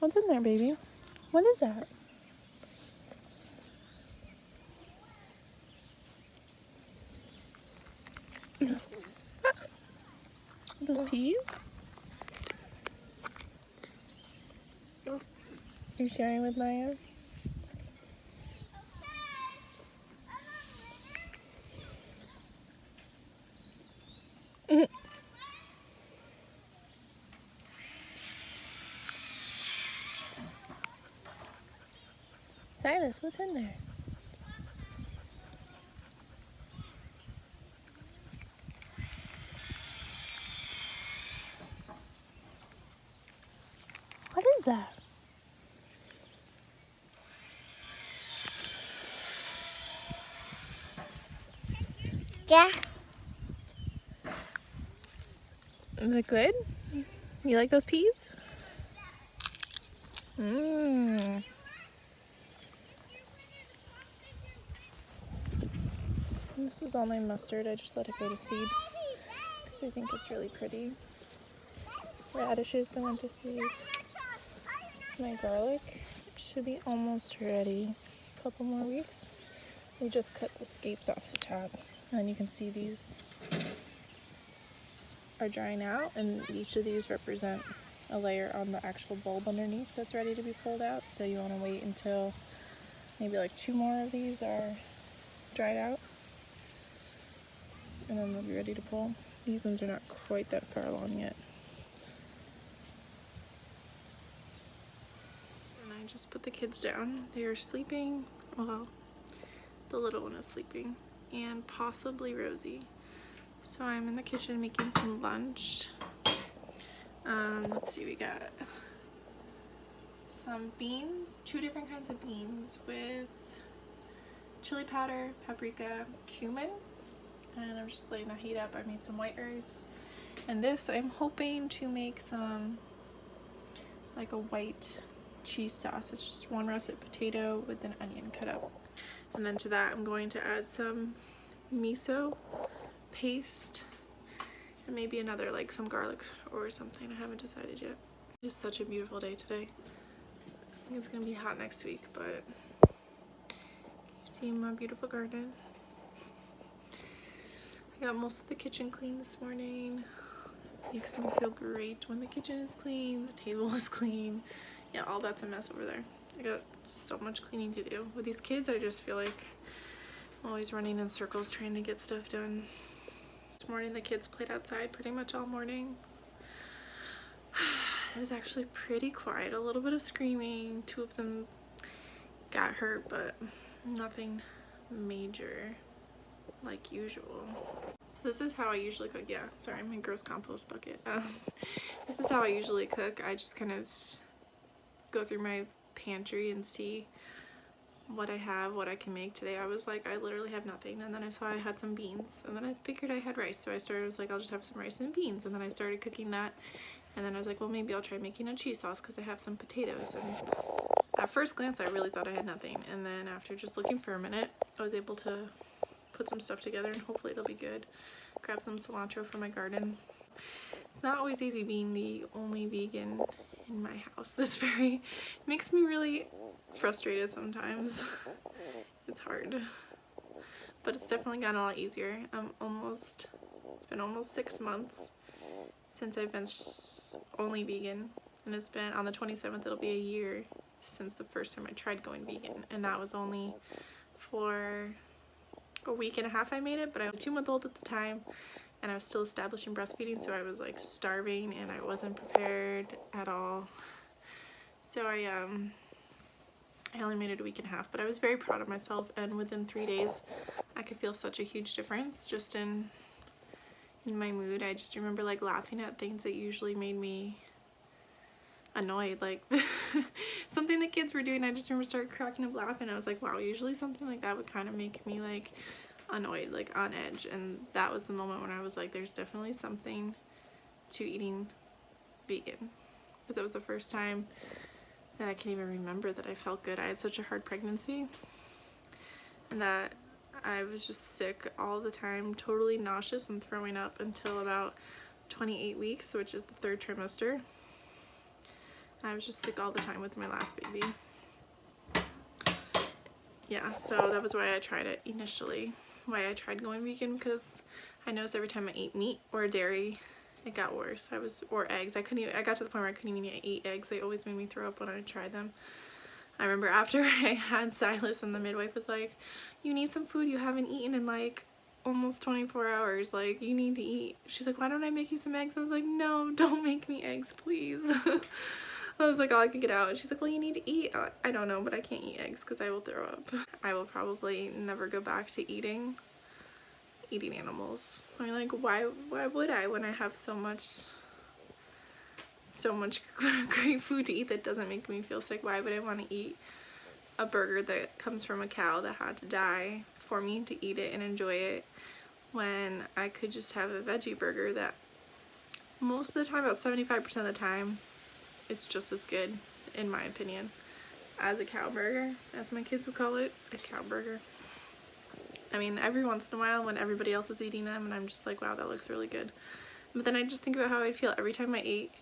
What's in there, baby? What is that? Those peas? Are you sharing with Maya? Silas, what's in there? What is that? Yeah. Is it good? You like those peas? Mmm. This was all my mustard. I just let it go to seed because I think it's really pretty. Radishes that went to seed. This is my garlic. It should be almost ready. A couple more weeks. We just cut the scapes off the top. And then you can see these are drying out, and each of these represent a layer on the actual bulb underneath that's ready to be pulled out. So you want to wait until maybe like 2 more of these are dried out, and then they'll be ready to pull. These ones are not quite that far along yet. And I just put the kids down. They are sleeping. Well, the little one is sleeping, and possibly Rosie. So I'm in the kitchen making some lunch. Let's see, we got some beans, 2 different kinds of beans with chili powder, paprika, cumin, and I'm just letting that heat up. I made some white rice, and this I'm hoping to make some like a white cheese sauce. It's just 1 russet potato with an onion cut up, and then to that I'm going to add some miso paste and maybe another, like some garlic or something. I haven't decided yet. It's such a beautiful day today. I think it's gonna be hot next week, but you see my beautiful garden. I got most of the kitchen clean this morning. Makes me feel great when the kitchen is clean, the table is clean. Yeah, all that's a mess over there. I got so much cleaning to do. With these kids, I just feel like I'm always running in circles trying to get stuff done. This morning the kids played outside pretty much all morning. It was actually pretty quiet, a little bit of screaming. 2 of them got hurt, but nothing major like usual. So this is how I usually cook. Yeah, sorry, my gross compost bucket. This is how I usually cook. I just kind of go through my pantry and see what I have, what I can make. Today I was like, I literally have nothing, and then I saw I had some beans, and then I figured I had rice, so I was like, I'll just have some rice and beans, and then I started cooking that, and then I was like, well, maybe I'll try making a cheese sauce because I have some potatoes. And at first glance I really thought I had nothing, and then after just looking for a minute I was able to put some stuff together, and hopefully it'll be good. Grab some cilantro from my garden. It's not always easy being the only vegan in my house. It makes me really frustrated sometimes. It's hard, but it's definitely gotten a lot easier. It's been almost 6 months since I've been only vegan, and it's been on the 27th, it'll be a year since the first time I tried going vegan, and that was only for a week and a half I made it, but I was a 2-month-old at the time, and I was still establishing breastfeeding, so I was like starving and I wasn't prepared at all. So I only made it a week and a half, but I was very proud of myself, and within 3 days I could feel such a huge difference just in my mood. I just remember like laughing at things that usually made me annoyed, like something the kids were doing. I just remember started cracking up laughing. I was like, wow, usually something like that would kind of make me like annoyed, like on edge, and that was the moment when I was like, there's definitely something to eating vegan, because it was the first time that I can even remember that I felt good. I had such a hard pregnancy, and that I was just sick all the time, totally nauseous and throwing up until about 28 weeks, which is the 3rd trimester. I was just sick all the time with my last baby. Yeah, so that was why I tried it initially. Why I tried going vegan, because I noticed every time I ate meat or dairy, it got worse. Or eggs. I got to the point where I couldn't even eat eggs. They always made me throw up when I tried them. I remember after I had Silas and the midwife was like, you need some food you haven't eaten in like almost 24 hours. Like, you need to eat. She's like, why don't I make you some eggs? I was like, no, don't make me eggs, please. I was like all I could get out. She's like, well, you need to eat. I don't know, but I can't eat eggs because I will throw up. I will probably never go back to eating animals. I mean, like, why would I when I have so much great food to eat that doesn't make me feel sick? Why would I want to eat a burger that comes from a cow that had to die for me to eat it and enjoy it, when I could just have a veggie burger that most of the time, about 75% of the time, it's just as good, in my opinion, as a cow burger, as my kids would call it, a cow burger. I mean, every once in a while when everybody else is eating them and I'm just like, wow, that looks really good. But then I just think about how I'd feel every time I ate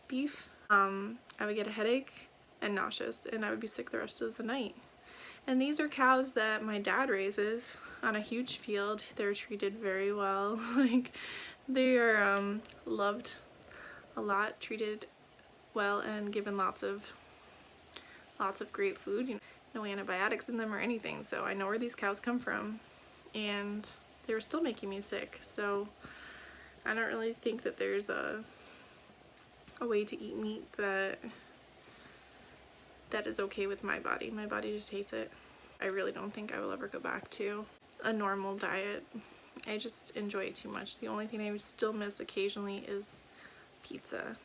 beef. I would get a headache and nauseous, and I would be sick the rest of the night. And these are cows that my dad raises on a huge field. They're treated very well. Like, they are loved a lot, treated well, and given lots of great food. You know, no antibiotics in them or anything. So I know where these cows come from, and they were still making me sick. So I don't really think that there's a way to eat meat that is okay with my body. My body just hates it. I really don't think I will ever go back to a normal diet. I just enjoy it too much. The only thing I would still miss occasionally is pizza.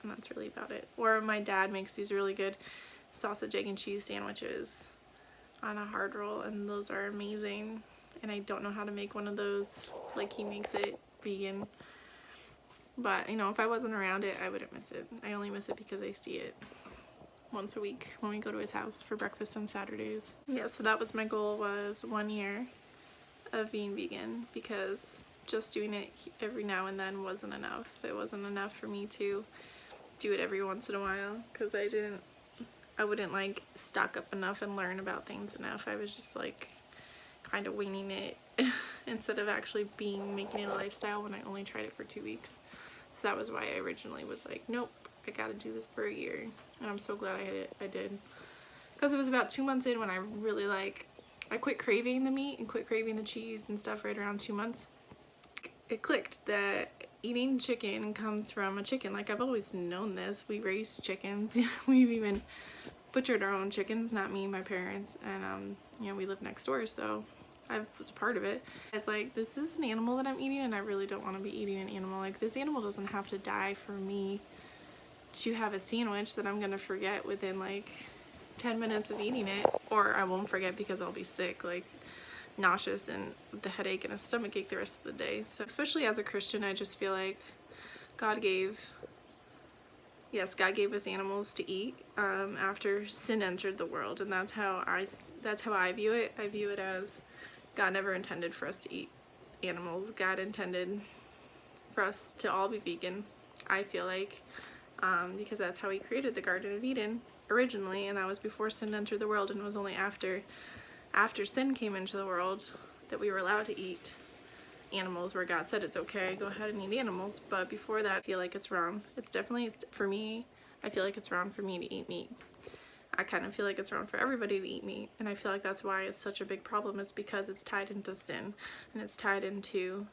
And that's really about it. Or my dad makes these really good sausage, egg, and cheese sandwiches on a hard roll, and those are amazing. And I don't know how to make one of those like he makes it vegan. But, you know, if I wasn't around it, I wouldn't miss it. I only miss it because I see it once a week when we go to his house for breakfast on Saturdays. Yeah, so that was my goal, was 1 year of being vegan, because just doing it every now and then wasn't enough. It wasn't enough for me to do it every once in a while, because I wouldn't like stock up enough and learn about things enough. I was just like kind of winging it instead of actually making it a lifestyle when I only tried it for 2 weeks. So that was why I originally was like, nope, I gotta do this for a year. And I'm so glad I did. Because it was about 2 months in when I really I quit craving the meat and quit craving the cheese and stuff right around 2 months. It clicked that eating chicken comes from a chicken. Like, I've always known this. We raise chickens. We've even butchered our own chickens, not me, my parents. And, you know, we live next door, so I was a part of it. It's like, this is an animal that I'm eating, and I really don't want to be eating an animal. Like, this animal doesn't have to die for me to have a sandwich that I'm gonna forget within like 10 minutes of eating it. Or I won't forget because I'll be sick, like nauseous and the headache and a stomach ache the rest of the day. So especially as a Christian, I just feel like God gave us animals to eat after sin entered the world, and that's how I view it. I view it as God never intended for us to eat animals. God intended for us to all be vegan, I feel like, because that's how he created the Garden of Eden originally, and that was before sin entered the world, and it was only after sin came into the world that we were allowed to eat animals, where God said it's okay, go ahead and eat animals. But before that, I feel like it's wrong. It's definitely, for me, I feel like it's wrong for me to eat meat. I kind of feel like it's wrong for everybody to eat meat, and I feel like that's why it's such a big problem, is because it's tied into sin, and it's tied into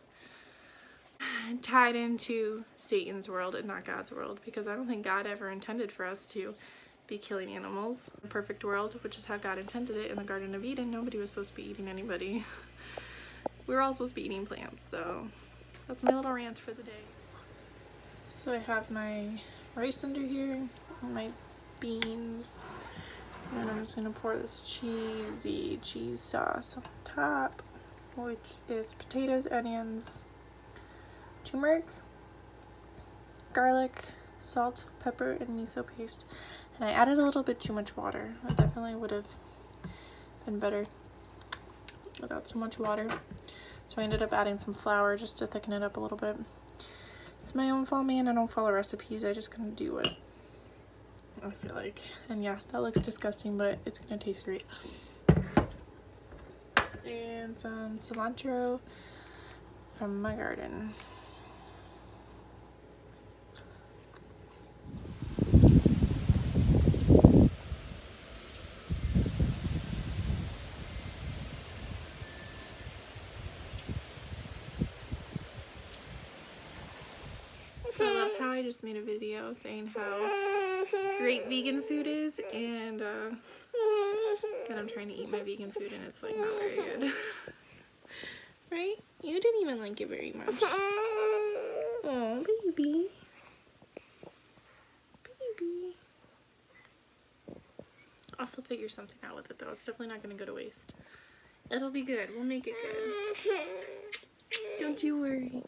Satan's world and not God's world, because I don't think God ever intended for us to be killing animals. The perfect world, which is how God intended it in the Garden of Eden, nobody was supposed to be eating anybody. We were all supposed to be eating plants. So that's my little rant for the day. So I have my rice under here, my beans, and I'm just gonna pour this cheesy cheese sauce on top, which is potatoes, onions, turmeric, garlic, salt, pepper, and miso paste. And I added a little bit too much water. I definitely would have been better without so much water. So I ended up adding some flour just to thicken it up a little bit. It's my own fault, man. I don't follow recipes. I just kind of do I feel like. And yeah, that looks disgusting, but it's gonna taste great. And some cilantro from my garden. So I love how I just made a video saying how great vegan food is, and then I'm trying to eat my vegan food and it's like not very good. Right? You didn't even like it very much. Oh, baby. Baby. I'll still figure something out with it though. It's definitely not going to go to waste. It'll be good. We'll make it good. Don't you worry.